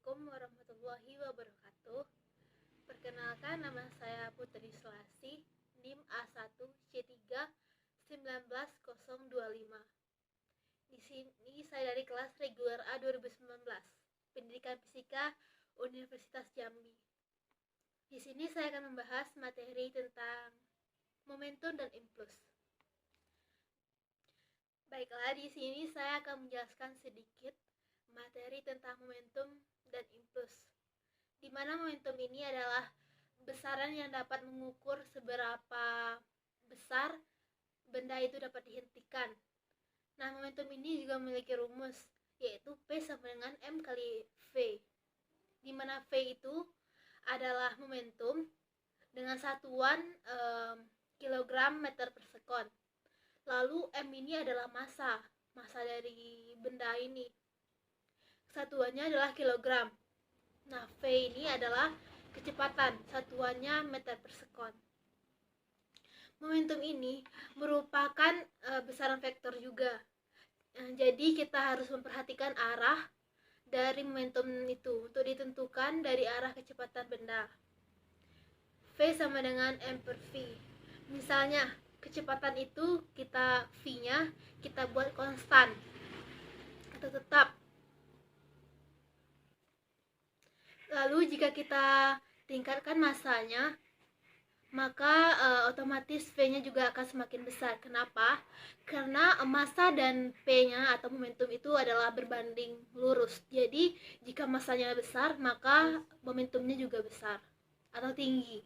Assalamualaikum warahmatullahi wabarakatuh. Perkenalkan, nama saya Putri Selasi, NIM A1C3 19025. Di sini saya dari kelas reguler A 2019, Pendidikan Fisika Universitas Jambi. Di sini saya akan membahas materi tentang momentum dan impuls. Baiklah, di sini saya akan menjelaskan sedikit materi tentang momentum dan impuls, di mana momentum ini adalah besaran yang dapat mengukur seberapa besar benda itu dapat dihentikan. Nah, momentum ini juga memiliki rumus, yaitu P sama dengan M kali V, di mana V itu adalah momentum dengan satuan kilogram meter per sekon. Lalu M ini adalah massa dari benda ini. Satuannya adalah kilogram. Nah, V ini adalah kecepatan, satuannya meter per sekon. Momentum ini merupakan besaran vektor juga. Jadi kita harus memperhatikan arah dari momentum itu untuk ditentukan dari arah kecepatan benda. V sama dengan M per V. Misalnya, kecepatan itu V-nya kita buat konstan atau tetap. Lalu jika kita tingkatkan massanya, maka otomatis V-nya juga akan semakin besar. Kenapa? Karena massa dan P-nya atau momentum itu adalah berbanding lurus. Jadi jika massanya besar, maka momentumnya juga besar atau tinggi.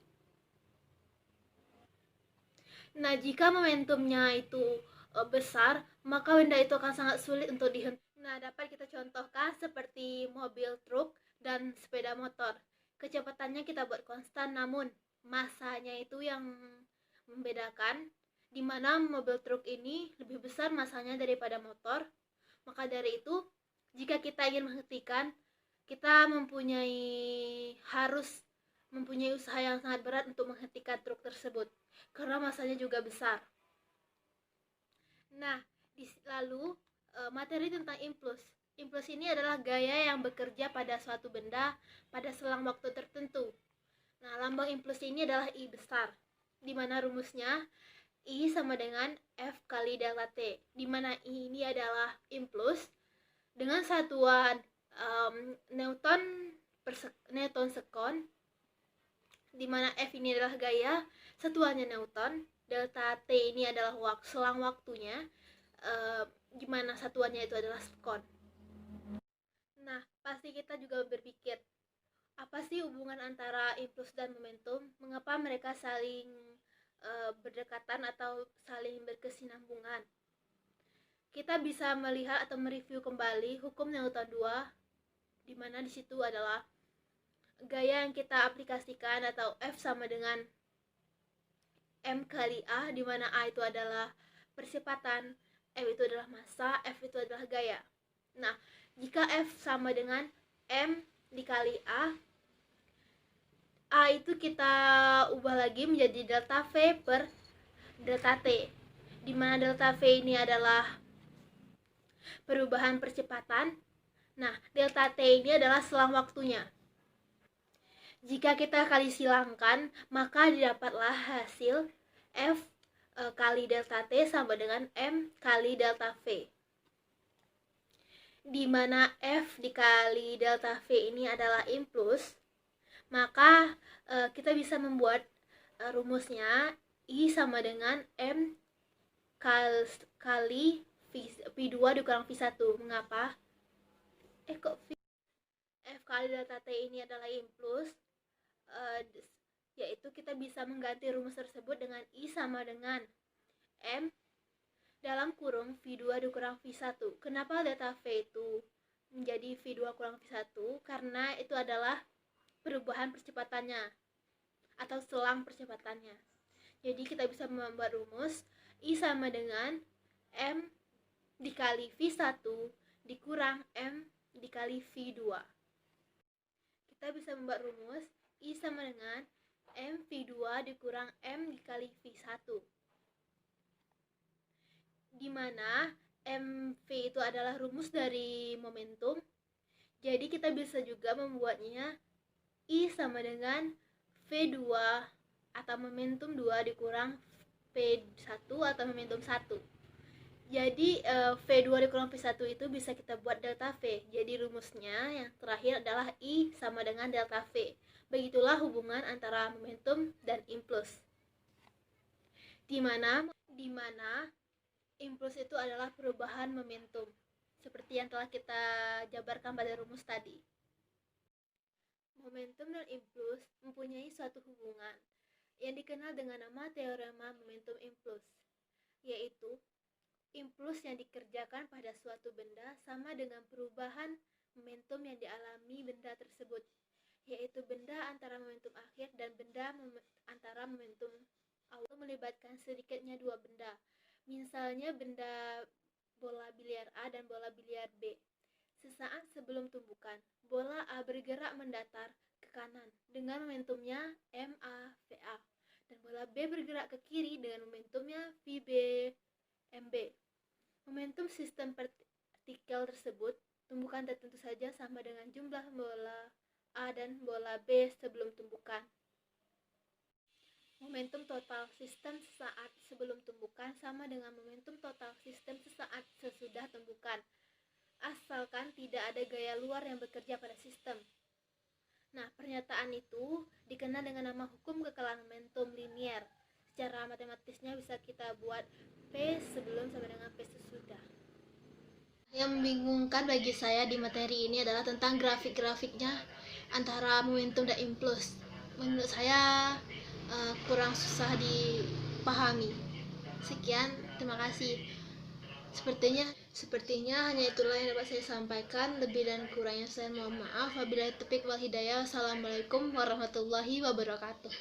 Nah, jika momentumnya itu besar, maka benda itu akan sangat sulit untuk dihentikan. Nah, dapat kita contohkan seperti mobil truk dan sepeda motor. Kecepatannya kita buat konstan, namun massanya itu yang membedakan, di mana mobil truk ini lebih besar massanya daripada motor. Maka dari itu, jika kita ingin menghentikan, kita harus mempunyai usaha yang sangat berat untuk menghentikan truk tersebut, karena massanya juga besar. Nah, lalu materi tentang impuls. Impuls ini adalah gaya yang bekerja pada suatu benda pada selang waktu tertentu. Nah, lambang impuls ini adalah I besar, di mana rumusnya I sama dengan F kali delta T, di mana I ini adalah impuls dengan satuan Newton sekon, di mana F ini adalah gaya, satuannya Newton, delta T ini adalah selang waktunya, di mana satuannya itu adalah sekon. Nah, pasti kita juga berpikir, apa sih hubungan antara impuls dan momentum? Mengapa mereka saling berdekatan atau saling berkesinambungan? Kita bisa melihat atau mereview kembali hukum Newton 2, di mana di situ adalah gaya yang kita aplikasikan atau F sama dengan M kali A, di mana A itu adalah percepatan, M itu adalah massa, F itu adalah gaya. Nah, jika F sama dengan M dikali A itu kita ubah lagi menjadi delta V per delta T, di mana delta V ini adalah perubahan percepatan. Nah, delta T ini adalah selang waktunya. Jika kita kali silangkan, maka didapatlah hasil F kali delta T sama dengan M kali delta V, di mana F dikali delta V ini adalah impuls. Maka kita bisa membuat rumusnya I sama dengan M kali V2 dikurang V1. Mengapa? F kali delta T ini adalah impuls, yaitu kita bisa mengganti rumus tersebut dengan I sama dengan M dalam kurung V2 dikurang V1. Kenapa delta V itu menjadi V2 kurang V1? Karena itu adalah perubahan percepatannya atau selang percepatannya. Jadi kita bisa membuat rumus I sama dengan M dikali V1 dikurang M dikali V2. Kita bisa membuat rumus I sama dengan M V2 dikurang M dikali V1, di mana MV itu adalah rumus dari momentum, Jadi kita bisa juga membuatnya I sama dengan V2 atau momentum 2 dikurang V1 atau momentum 1. Jadi V2 dikurang V1 itu bisa kita buat delta V. Jadi rumusnya yang terakhir adalah I sama dengan delta V. Begitulah hubungan antara momentum dan impuls. Di mana impuls itu adalah perubahan momentum, seperti yang telah kita jabarkan pada rumus tadi. Momentum dan impuls mempunyai suatu hubungan yang dikenal dengan nama teorema momentum impuls, yaitu impuls yang dikerjakan pada suatu benda sama dengan perubahan momentum yang dialami benda tersebut, yaitu benda antara momentum akhir dan benda antara momentum awal melibatkan sedikitnya dua benda. Misalnya benda bola biliar A dan bola biliar B. Sesaat sebelum tumbukan, bola A bergerak mendatar ke kanan dengan momentumnya MA/VA, dan bola B bergerak ke kiri dengan momentumnya VB/MB. Momentum sistem partikel tersebut, tumbukan tertentu saja sama dengan jumlah bola A dan bola B sebelum tumbukan. Momentum total sistem sesaat sebelum tumbukan sama dengan momentum total sistem sesaat sesudah tumbukan, asalkan tidak ada gaya luar yang bekerja pada sistem. Nah, pernyataan itu dikenal dengan nama hukum kekalahan momentum linier. Secara matematisnya bisa kita buat P sebelum sama dengan P sesudah. Yang membingungkan bagi saya di materi ini adalah tentang grafik-grafiknya antara momentum dan impuls. Menurut saya kurang susah dipahami. Sekian, terima kasih. Sepertinya hanya itulah yang dapat saya sampaikan. Lebih dan kurangnya saya mohon maaf. Wabillahi taufiq wal hidayah. Wassalamualaikum warahmatullahi wabarakatuh.